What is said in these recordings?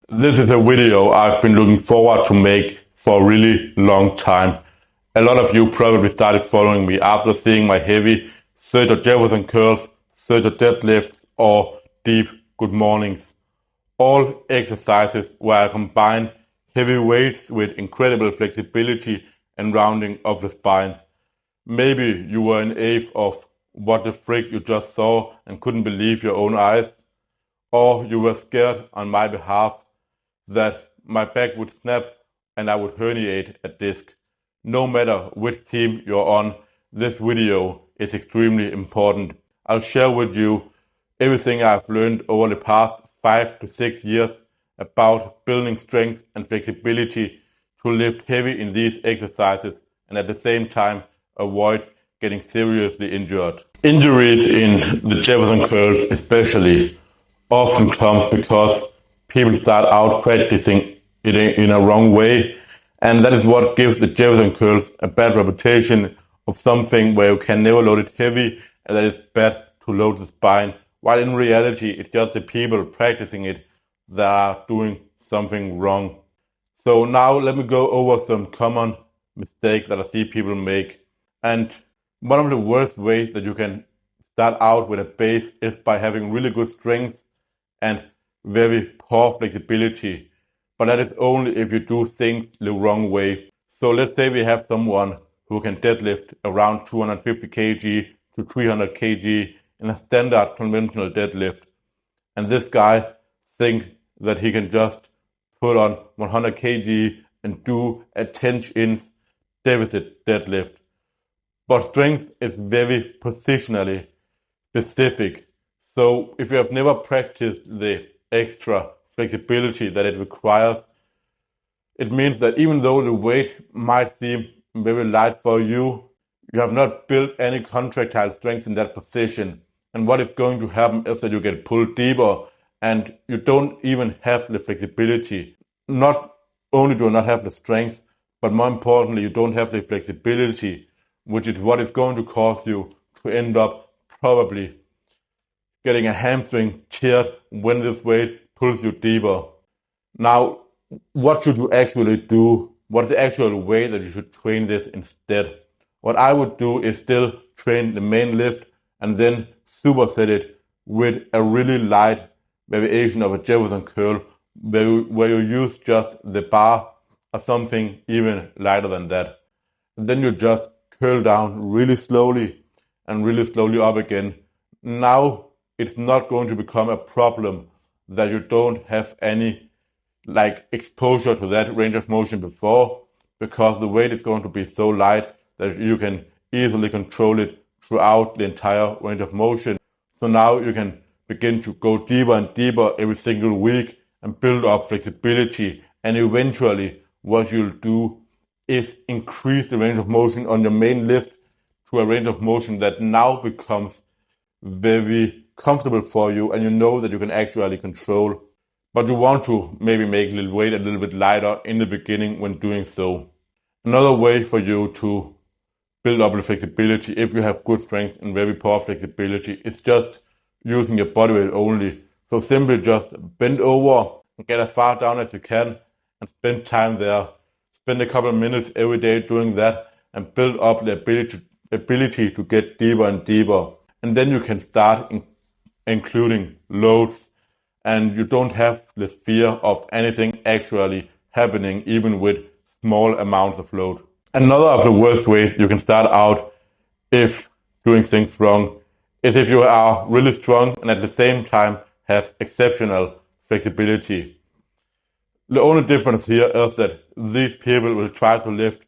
This is a video I've been looking forward to make for a really long time. A lot of you probably started following me after seeing my heavy Zercher Jefferson curls, Zercher deadlifts, or deep good mornings. All exercises where I combine heavy weights with incredible flexibility and rounding of the spine. Maybe you were in awe of what the frick you just saw and couldn't believe your own eyes. Or you were scared on my behalf that my back would snap and I would herniate a disc. No matter which team you're on, this video is extremely important. I'll share with you everything I've learned over the past 5 to 6 years about building strength and flexibility to lift heavy in these exercises and at the same time avoid getting seriously injured. Injuries in the Jefferson curls especially often comes because people start out practicing it in a wrong way, and that is what gives the Jefferson curls a bad reputation of something where you can never load it heavy and that is bad to load the spine, while in reality it's just the people practicing it that are doing something wrong. So now let me go over some common mistakes that I see people make. And one of the worst ways that you can start out with a base is by having really good strength and very poor flexibility. But that is only if you do things the wrong way. So let's say we have someone who can deadlift around 250 kg to 300 kg in a standard conventional deadlift. And this guy thinks that he can just put on 100 kg and do a 10-inch deficit deadlift. But strength is very positionally specific. So if you have never practiced the extra flexibility that it requires, it means that even though the weight might seem very light for you, you have not built any contractile strength in that position. And what is going to happen is that you get pulled deeper and you don't even have the flexibility. Not only do you not have the strength, but more importantly, you don't have the flexibility, which is what is going to cause you to end up probably getting a hamstring teared when this weight pulls you deeper. Now, what should you actually do? What is the actual way that you should train this instead? What I would do is still train the main lift and then superset it with a really light variation of a Jefferson curl where you use just the bar or something even lighter than that. And then you just curl down really slowly and really slowly up again. Now it's not going to become a problem that you don't have any exposure to that range of motion before, because the weight is going to be so light that you can easily control it throughout the entire range of motion. So now you can begin to go deeper and deeper every single week and build up flexibility, and eventually what you'll do is increase the range of motion on your main lift to a range of motion that now becomes very comfortable for you and you know that you can actually control. But you want to maybe make the weight a little bit lighter in the beginning when doing so. Another way for you to build up the flexibility if you have good strength and very poor flexibility is just using your body weight only. So simply just bend over and get as far down as you can and spend time there. Spend a couple of minutes every day doing that and build up the ability to get deeper and deeper. And then you can start including loads, and you don't have this fear of anything actually happening even with small amounts of load. Another of the worst ways you can start out if doing things wrong is if you are really strong and at the same time have exceptional flexibility. The only difference here is that these people will try to lift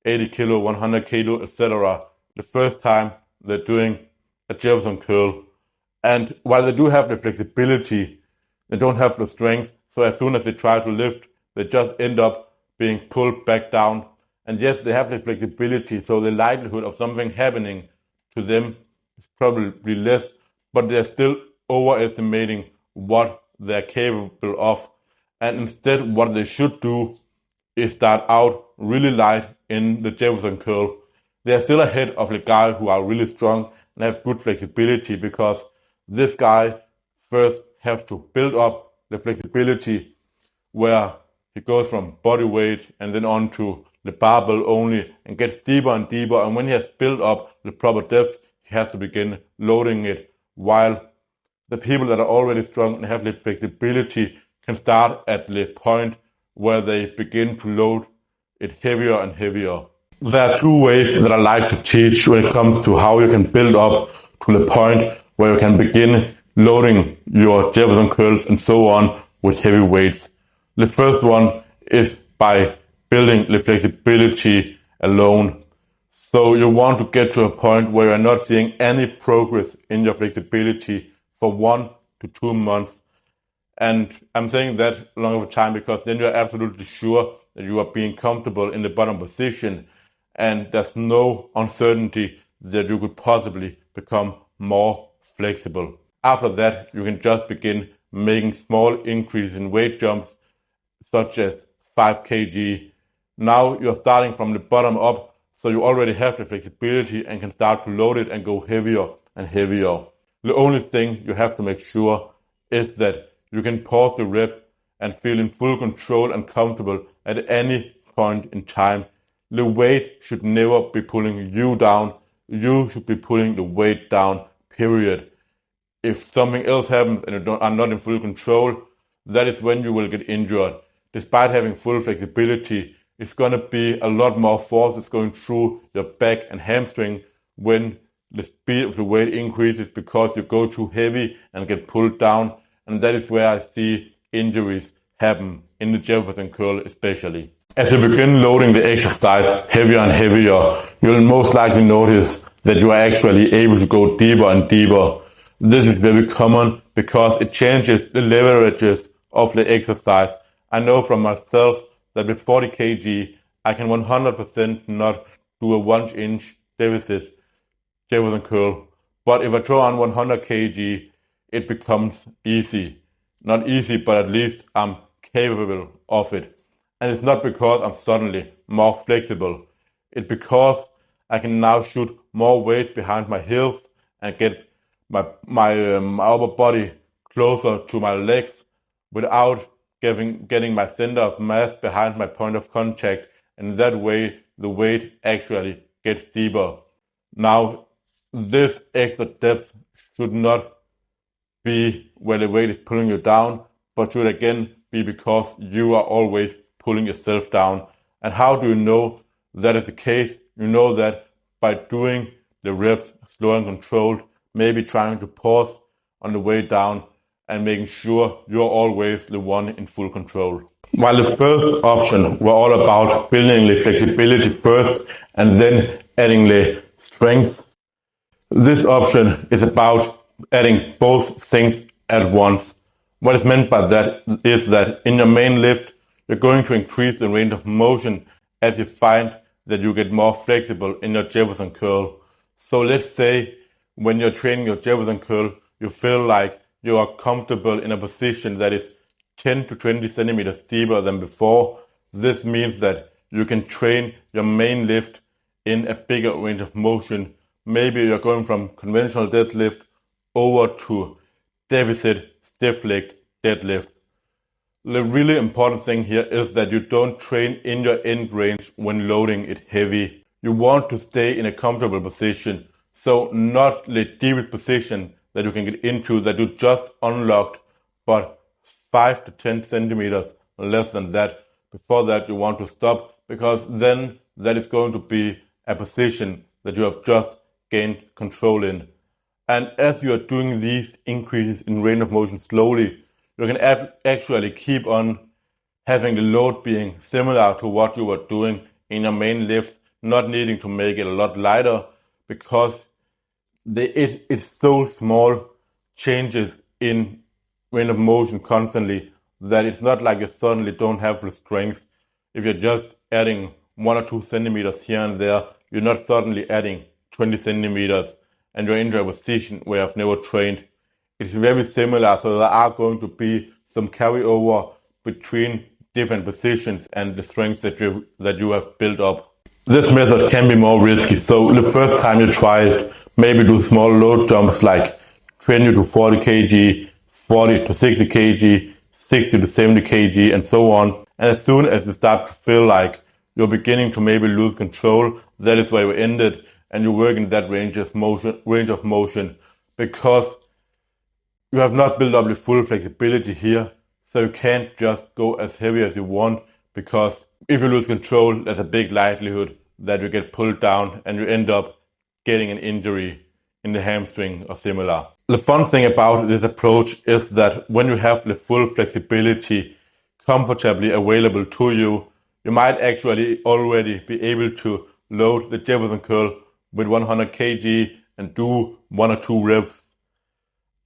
80 kilo, 100 kilo, etc. the first time they're doing a Jefferson curl. And while they do have the flexibility, they don't have the strength. So as soon as they try to lift, they just end up being pulled back down. And yes, they have the flexibility, so the likelihood of something happening to them is probably less, but they're still overestimating what they're capable of. And instead, what they should do is start out really light in the Jefferson curl. They're still ahead of the guy who are really strong and have good flexibility, because this guy first has to build up the flexibility where he goes from body weight and then on to the barbell only and gets deeper and deeper. And when he has built up the proper depth, he has to begin loading it. While the people that are already strong and have the flexibility can start at the point where they begin to load it heavier and heavier. There are two ways that I like to teach when it comes to how you can build up to the point where you can begin loading your Jefferson curls and so on with heavy weights. The first one is by building the flexibility alone. So you want to get to a point where you're not seeing any progress in your flexibility for 1 to 2 months. And I'm saying that long of a time because then you're absolutely sure that you are being comfortable in the bottom position and there's no uncertainty that you could possibly become more flexible. After that, you can just begin making small increases in weight jumps, such as 5 kg. Now you're starting from the bottom up, so you already have the flexibility and can start to load it and go heavier and heavier. The only thing you have to make sure is that you can pause the rep and feel in full control and comfortable at any point in time. The weight should never be pulling you down. You should be pulling the weight down, period. If something else happens and you are not in full control, that is when you will get injured. Despite having full flexibility, it's going to be a lot more force that's going through your back and hamstring when the speed of the weight increases because you go too heavy and get pulled down. And that is where I see injuries happen in the Jefferson curl especially. As you begin loading the exercise heavier and heavier, you'll most likely notice that you are actually able to go deeper and deeper. This is very common because it changes the leverages of the exercise. I know from myself that with 40 kg, I can 100% not do a 1-inch deficit Jefferson curl. But if I throw on 100 kg, it becomes easy. Not easy, but at least I'm capable of it. And it's not because I'm suddenly more flexible. It's because I can now shoot more weight behind my heels and get my upper body closer to my legs without getting my center of mass behind my point of contact, and that way the weight actually gets deeper. Now, this extra depth should not be where the weight is pulling you down, but should again be because you are always pulling yourself down. And how do you know that is the case? You know that by doing the reps slow and controlled, maybe trying to pause on the way down and making sure you're always the one in full control. While the first option were all about building the flexibility first and then adding the strength, this option is about adding both things at once. What is meant by that is that in your main lift, you're going to increase the range of motion as you find that you get more flexible in your Jefferson curl. So let's say when you're training your Jefferson curl, you feel like you are comfortable in a position that is 10 to 20 centimeters deeper than before. This means that you can train your main lift in a bigger range of motion. Maybe you're going from conventional deadlift over to deficit stiff-legged deadlift. The really important thing here is that you don't train in your end range when loading it heavy. You want to stay in a comfortable position, so not the deepest position that you can get into that you just unlocked, but 5 to 10 centimeters less than that. Before that, you want to stop, because then that is going to be a position that you have just gained control in. And as you are doing these increases in range of motion slowly, you can actually keep on having the load being similar to what you were doing in your main lift, not needing to make it a lot lighter, because it's so small changes in range of motion constantly that it's not like you suddenly don't have the strength. If you're just adding 1 or 2 centimeters here and there, you're not suddenly adding 20 centimeters and you're in a position where I've never trained. It's very similar, so there are going to be some carryover between different positions and the strength that you have built up. This method can be more risky, so the first time you try it, maybe do small load jumps like 20 to 40 kg, 40 to 60 kg, 60 to 70 kg and so on. And as soon as you start to feel like you're beginning to maybe lose control, that is where you end it, and you work in that range of motion, because you have not built up the full flexibility here, so you can't just go as heavy as you want, because if you lose control, there's a big likelihood that you get pulled down and you end up getting an injury in the hamstring or similar. The fun thing about this approach is that when you have the full flexibility comfortably available to you, you might actually already be able to load the Jefferson curl with 100 kg and do 1 or 2 reps.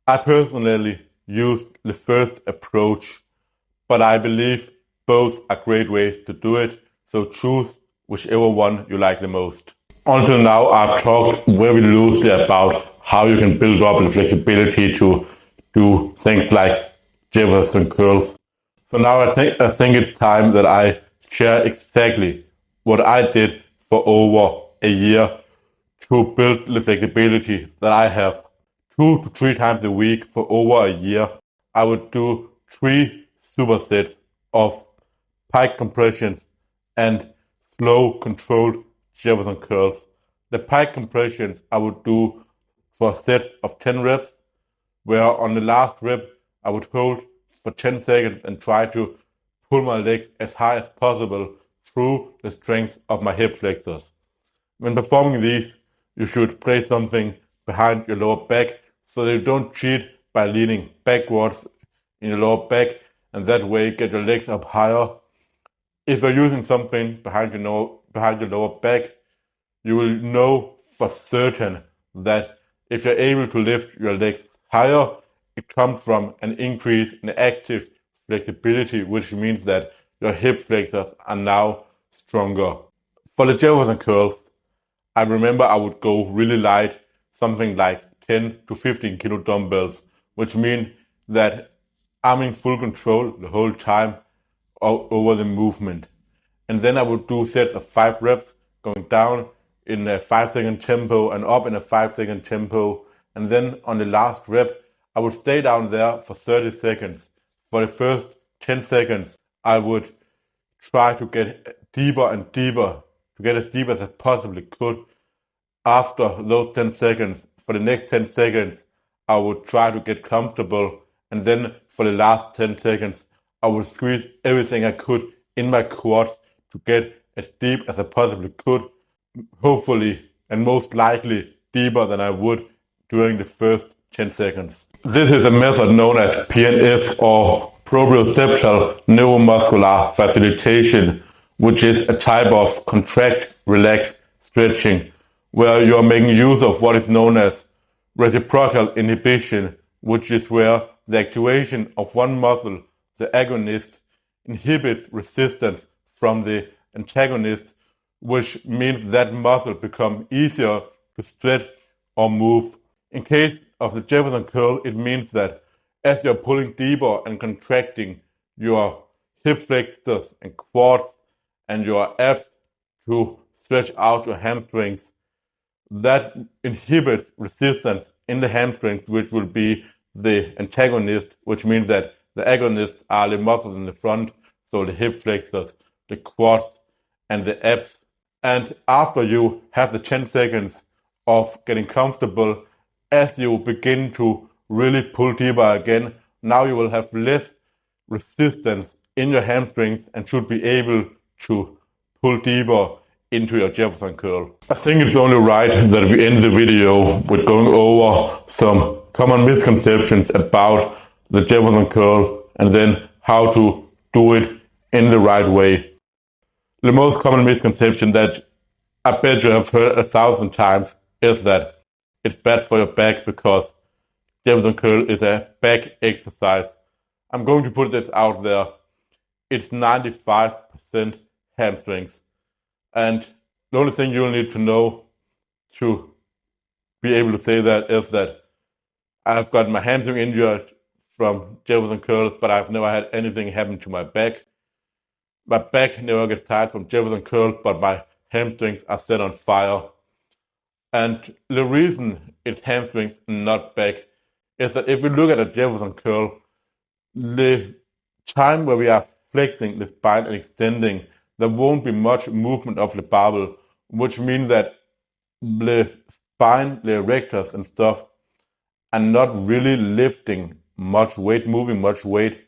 I personally used the first approach, but I believe both are great ways to do it, so choose whichever one you like the most. Until now, I've talked very loosely about how you can build up the flexibility to do things like Jefferson curls. So now I think it's time that I share exactly what I did for over a year to build the flexibility that I have. 2 to 3 times a week for over a year, I would do 3 supersets of pike compressions and slow controlled Jefferson curls. The pike compressions I would do for sets of 10 reps, where on the last rep I would hold for 10 seconds and try to pull my legs as high as possible through the strength of my hip flexors. When performing these, you should place something behind your lower back so that you don't cheat by leaning backwards in your lower back, and that way get your legs up higher. If you're using something behind your lower back, you will know for certain that if you're able to lift your legs higher, it comes from an increase in active flexibility, which means that your hip flexors are now stronger. For the Jefferson curls, I remember I would go really light, something like 10 to 15 kilo dumbbells, which means that I'm in full control the whole time over the movement. And then I would do sets of 5 reps, going down in a 5-second tempo and up in a 5-second tempo. And then on the last rep, I would stay down there for 30 seconds. For the first 10 seconds, I would try to get deeper and deeper, to get as deep as I possibly could. After those 10 seconds, for the next 10 seconds, I would try to get comfortable. And then for the last 10 seconds, I would squeeze everything I could in my quads to get as deep as I possibly could, hopefully and most likely deeper than I would during the first 10 seconds. This is a method known as PNF, or proprioceptal neuromuscular facilitation, which is a type of contract, relax, stretching, where you are making use of what is known as reciprocal inhibition, which is where the activation of one muscle, the agonist, inhibits resistance from the antagonist, which means that muscle becomes easier to stretch or move. In case of the Jefferson curl, it means that as you're pulling deeper and contracting your hip flexors and quads and your abs to stretch out your hamstrings, that inhibits resistance in the hamstrings, which will be the antagonist, which means that the agonists are the muscles in the front, so the hip flexors, the quads, and the abs. And after you have the 10 seconds of getting comfortable, as you begin to really pull deeper again, now you will have less resistance in your hamstrings and should be able to pull deeper into your Jefferson curl. I think it's only right that we end the video with going over some common misconceptions about the Jefferson curl and then how to do it in the right way. The most common misconception that I bet you have heard 1,000 times is that it's bad for your back because Jefferson curl is a back exercise. I'm going to put this out there. It's 95% hamstrings. And the only thing you'll need to know to be able to say that is that I've got my hamstring injured from Jefferson curls, but I've never had anything happen to my back. My back never gets tired from Jefferson curls, but my hamstrings are set on fire. And the reason it's hamstrings and not back is that if you look at a Jefferson curl, the time where we are flexing the spine and extending, there won't be much movement of the barbell, which means that the spine, the erectors and stuff are not really lifting much weight, moving much weight.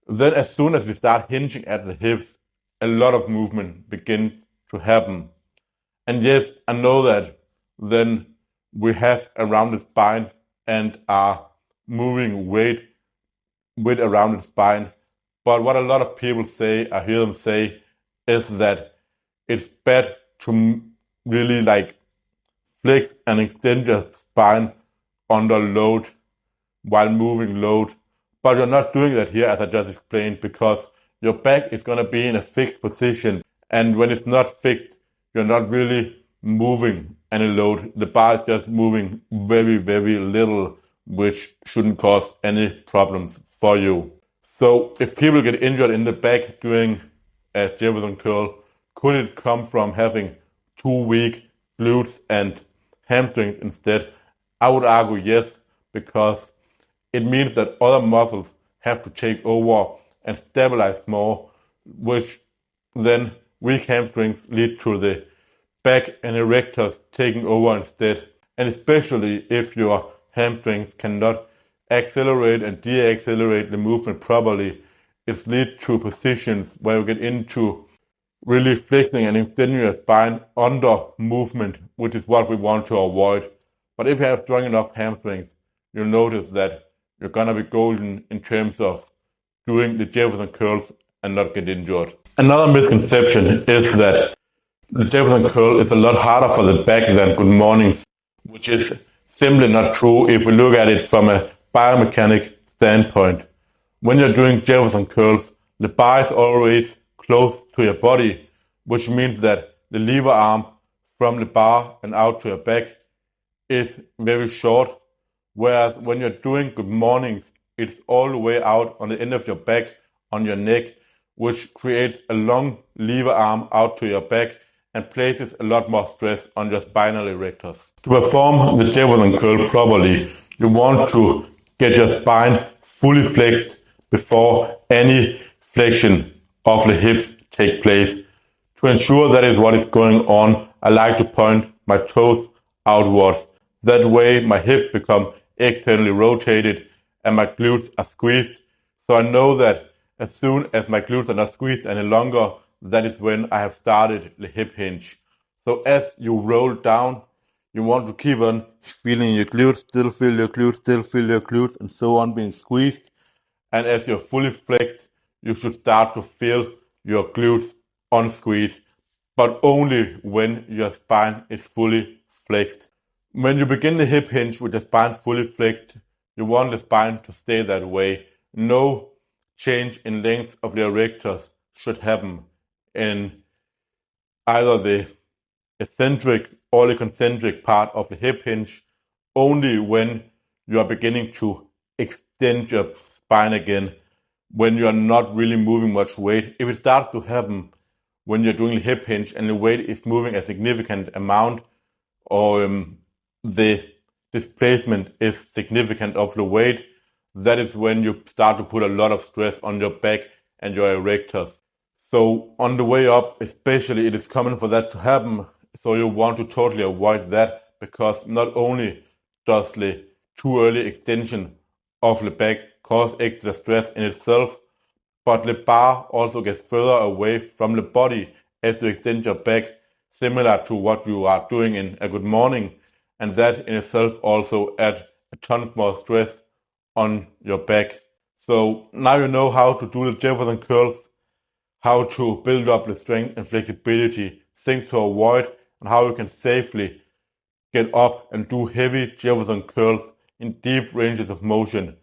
Then as soon as we start hinging at the hips, a lot of movement begins to happen. And yes, I know that then we have around the spine and are moving weight with around the spine. But what a lot of people say, I hear them say, is that it's bad to really flex and extend your spine under load while moving load. But you're not doing that here, as I just explained, because your back is going to be in a fixed position. And when it's not fixed, you're not really moving any load. The bar is just moving very, very little, which shouldn't cause any problems for you. So if people get injured in the back doing a Jefferson curl, could it come from having too weak glutes and hamstrings instead? I would argue yes, because it means that other muscles have to take over and stabilize more, which then weak hamstrings lead to the back and erectors taking over instead. And especially if your hamstrings cannot accelerate and deaccelerate the movement properly, it leads to positions where you get into really flexing and extending your spine under movement, which is what we want to avoid. But if you have strong enough hamstrings, you'll notice that you're gonna be golden in terms of doing the Jefferson curls and not get injured. Another misconception is that the Jefferson curl is a lot harder for the back than good mornings, which is simply not true if we look at it from a biomechanic standpoint. When you're doing Jefferson curls, the bar is always close to your body, which means that the lever arm from the bar and out to your back is very short, whereas when you're doing good mornings, it's all the way out on the end of your back, on your neck, which creates a long lever arm out to your back and places a lot more stress on your spinal erectors. To perform the Jefferson curl properly, you want to get your spine fully flexed before any flexion of the hips take place. To ensure that is what is going on, I like to point my toes outwards. That way my hips become externally rotated and my glutes are squeezed. So I know that as soon as my glutes are not squeezed any longer, that is when I have started the hip hinge. So as you roll down, you want to keep on feeling your glutes, still feel your glutes, still feel your glutes, and so on being squeezed. And as you're fully flexed, you should start to feel your glutes unsqueezed, but only when your spine is fully flexed. When you begin the hip hinge with the spine fully flexed, you want the spine to stay that way. No change in length of the erectors should happen in either the eccentric or the concentric part of the hip hinge, only when you are beginning to extend your spine again, when you are not really moving much weight. If it starts to happen when you're doing the hip hinge and the weight is moving a significant amount, or the displacement is significant of the weight, that is when you start to put a lot of stress on your back and your erectors. So on the way up, especially, it is common for that to happen. So you want to totally avoid that, because not only does the too early extension of the back cause extra stress in itself, but the bar also gets further away from the body as you extend your back, similar to what you are doing in a good morning. And that in itself also adds a ton more stress on your back. So now you know how to do the Jefferson curls, how to build up the strength and flexibility, things to avoid, and how you can safely get up and do heavy Jefferson curls in deep ranges of motion.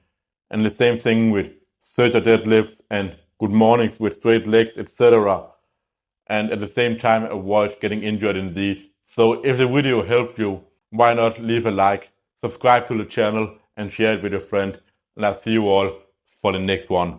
And the same thing with Zercher deadlifts and good mornings with straight legs, etc. And at the same time avoid getting injured in these. So if the video helped you, why not leave a like, subscribe to the channel and share it with your friend. And I'll see you all for the next one.